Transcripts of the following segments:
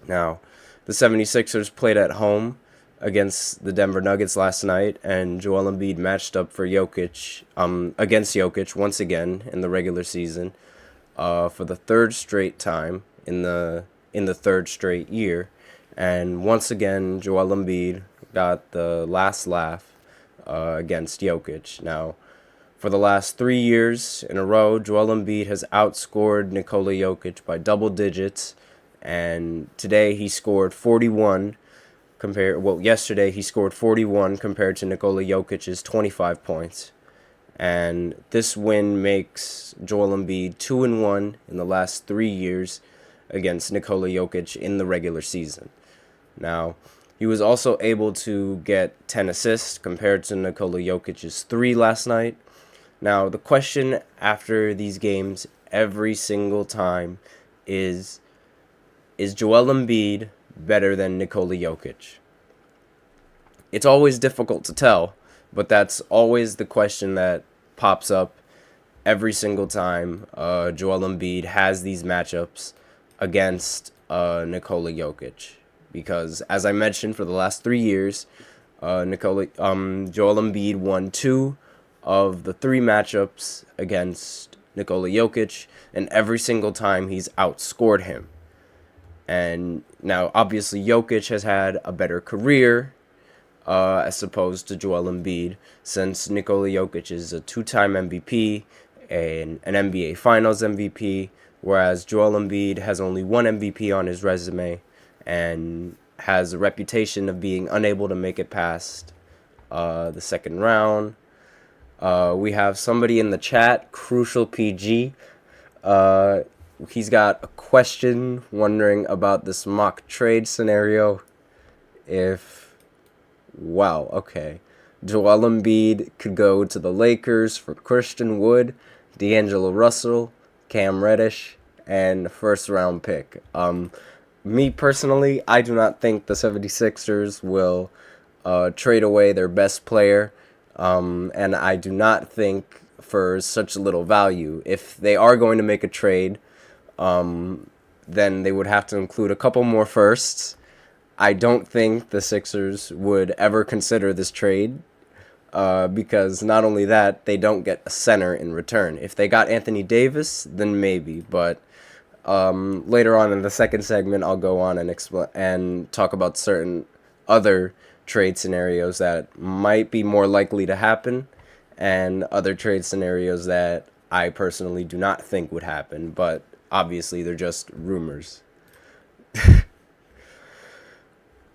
Now, the 76ers played at home against the Denver Nuggets last night, and Joel Embiid matched up for against Jokic once again in the regular season, for the third straight time in the third straight year, and once again Joel Embiid got the last laugh against Jokic. Now, for the last 3 years in a row, Joel Embiid has outscored Nikola Jokic by double digits, and today he scored 41 yesterday he scored 41 compared to Nikola Jokic's 25 points. And this win makes Joel Embiid 2-1 in the last 3 years against Nikola Jokic in the regular season. Now, he was also able to get 10 assists compared to Nikola Jokic's 3 last night. Now, the question after these games every single time is Joel Embiid better than Nikola Jokic? It's always difficult to tell, but that's always the question that pops up every single time Joel Embiid has these matchups against Nikola Jokic. Because, as I mentioned, for the last 3 years, Joel Embiid won 2 of the 3 matchups against Nikola Jokic, and every single time he's outscored him. And now, obviously, Jokic has had a better career as opposed to Joel Embiid, since Nikola Jokic is a 2-time MVP and an NBA Finals MVP, whereas Joel Embiid has only 1 MVP on his resume and has a reputation of being unable to make it past the second round. We have somebody in the chat, Crucial PG. He's got a question wondering about this mock trade scenario. Okay. Joel Embiid could go to the Lakers for Christian Wood, D'Angelo Russell, Cam Reddish, and a first-round pick. Me personally, I do not think the 76ers will trade away their best player, and I do not think for such little value. If they are going to make a trade, then they would have to include a couple more firsts. I don't think the Sixers would ever consider this trade, because not only that, they don't get a center in return. If they got Anthony Davis, then maybe, but later on in the second segment, I'll go on and talk about certain other trade scenarios that might be more likely to happen, and other trade scenarios that I personally do not think would happen, but obviously they're just rumors.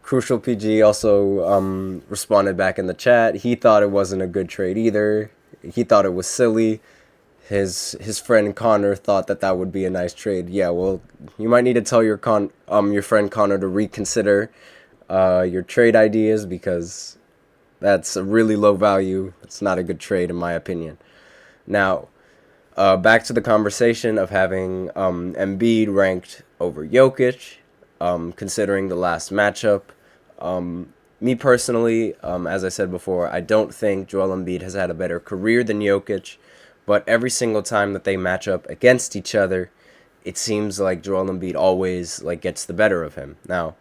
Crucial PG also responded back in the chat. He thought it wasn't a good trade either. He thought it was silly. His friend Connor thought that would be a nice trade. Yeah, well, you might need to tell your friend Connor to reconsider your trade ideas, because that's a really low value. It's not a good trade in my opinion. Now, back to the conversation of having Embiid ranked over Jokic, considering the last matchup. Me personally, as I said before, I don't think Joel Embiid has had a better career than Jokic, but every single time that they match up against each other, it seems like Joel Embiid always gets the better of him. Now,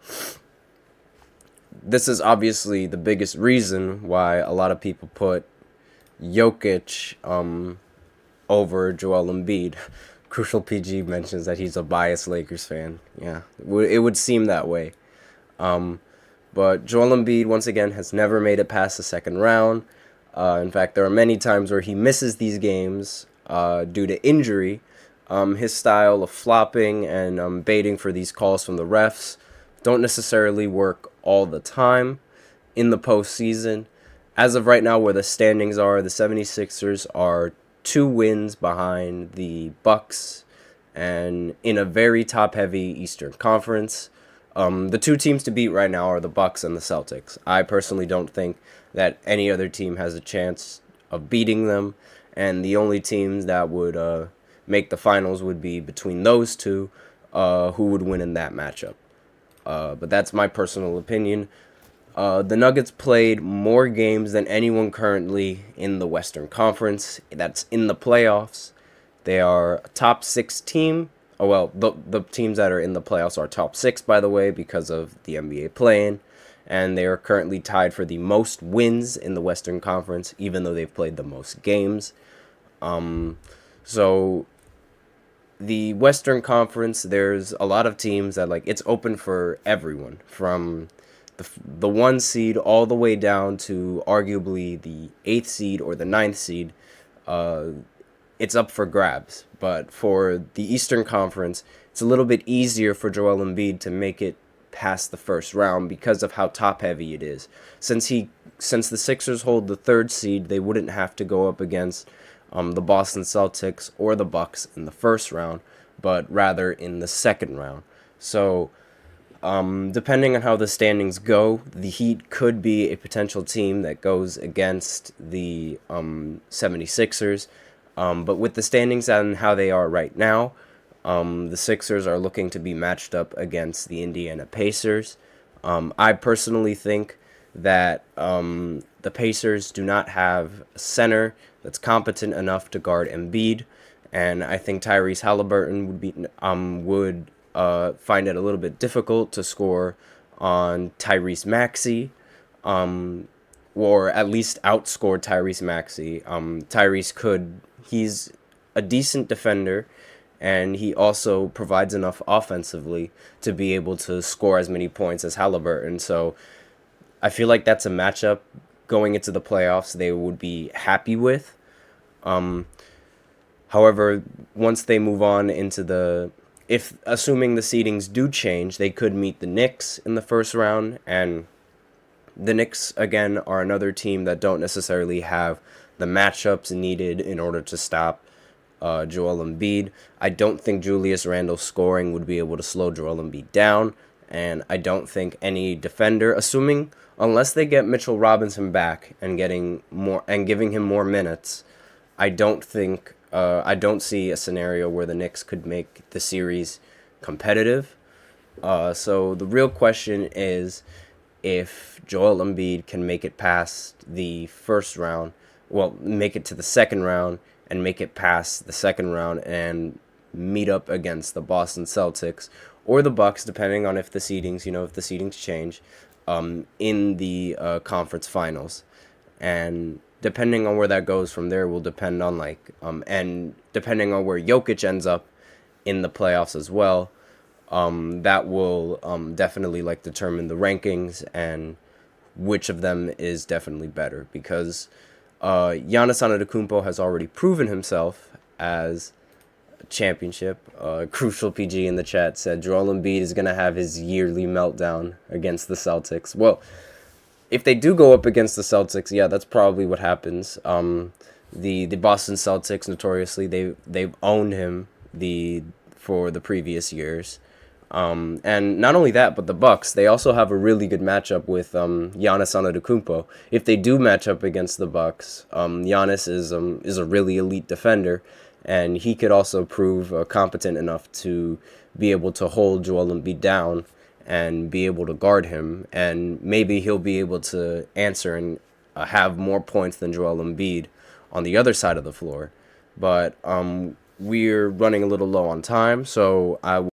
this is obviously the biggest reason why a lot of people put Jokic over Joel Embiid. Crucial PG mentions that he's a biased Lakers fan. Yeah, it would seem that way. But Joel Embiid, once again, has never made it past the second round. In fact, there are many times where he misses these games due to injury. His style of flopping and baiting for these calls from the refs don't necessarily work all the time in the postseason. As of right now, where the standings are, the 76ers are 2 wins behind the Bucks, and in a very top-heavy Eastern Conference. The 2 teams to beat right now are the Bucks and the Celtics. I personally don't think that any other team has a chance of beating them, and the only teams that would make the finals would be between those 2, who would win in that matchup. But that's my personal opinion. The Nuggets played more games than anyone currently in the Western Conference. That's in the playoffs. They are a top 6 team, the teams that are in the playoffs are top six, by the way, because of the NBA play-in, and they are currently tied for the most wins in the Western Conference, even though they've played the most games. So the Western Conference, there's a lot of teams that it's open for everyone, from the one seed all the way down to arguably the eighth seed or the ninth seed. It's up for grabs. But for the Eastern Conference, it's a little bit easier for Joel Embiid to make it past the first round because of how top heavy it is. Since the Sixers hold the third seed, they wouldn't have to go up against the Boston Celtics or the Bucks in the first round, but rather in the second round. So depending on how the standings go, the Heat could be a potential team that goes against the 76ers. But with the standings and how they are right now, the Sixers are looking to be matched up against the Indiana Pacers. I personally think that the Pacers do not have a center that's competent enough to guard Embiid, and I think Tyrese Halliburton would find it a little bit difficult to score on Tyrese Maxey, or at least outscore Tyrese Maxey. He's a decent defender, and he also provides enough offensively to be able to score as many points as Halliburton. So I feel like that's a matchup going into the playoffs they would be happy with. However, once they move on into assuming the seedings do change, they could meet the Knicks in the first round, and the Knicks, again, are another team that don't necessarily have the matchups needed in order to stop Joel Embiid. I don't think Julius Randle's scoring would be able to slow Joel Embiid down, and I don't think any defender, unless they get Mitchell Robinson back and giving him more minutes, I don't see a scenario where the Knicks could make the series competitive. So the real question is if Joel Embiid can make it past the first round, make it to the second round and make it past the second round and meet up against the Boston Celtics or the Bucks, depending on if the seedings change, in the conference finals. And depending on where that goes from there will depend on and depending on where Jokic ends up in the playoffs as well, that will definitely determine the rankings and which of them is definitely better, because Giannis Antetokounmpo has already proven himself as a championship. Crucial PG in the chat said Joel Embiid is going to have his yearly meltdown against the Celtics. Well, if they do go up against the Celtics, yeah, that's probably what happens. The Boston Celtics, notoriously, they've owned him for the previous years. And not only that, but the Bucks, they also have a really good matchup with Giannis Antetokounmpo. If they do match up against the Bucks, Giannis is a really elite defender, and he could also prove competent enough to be able to hold Joel Embiid down and be able to guard him, and maybe he'll be able to answer and have more points than Joel Embiid on the other side of the floor. But we're running a little low on time, so I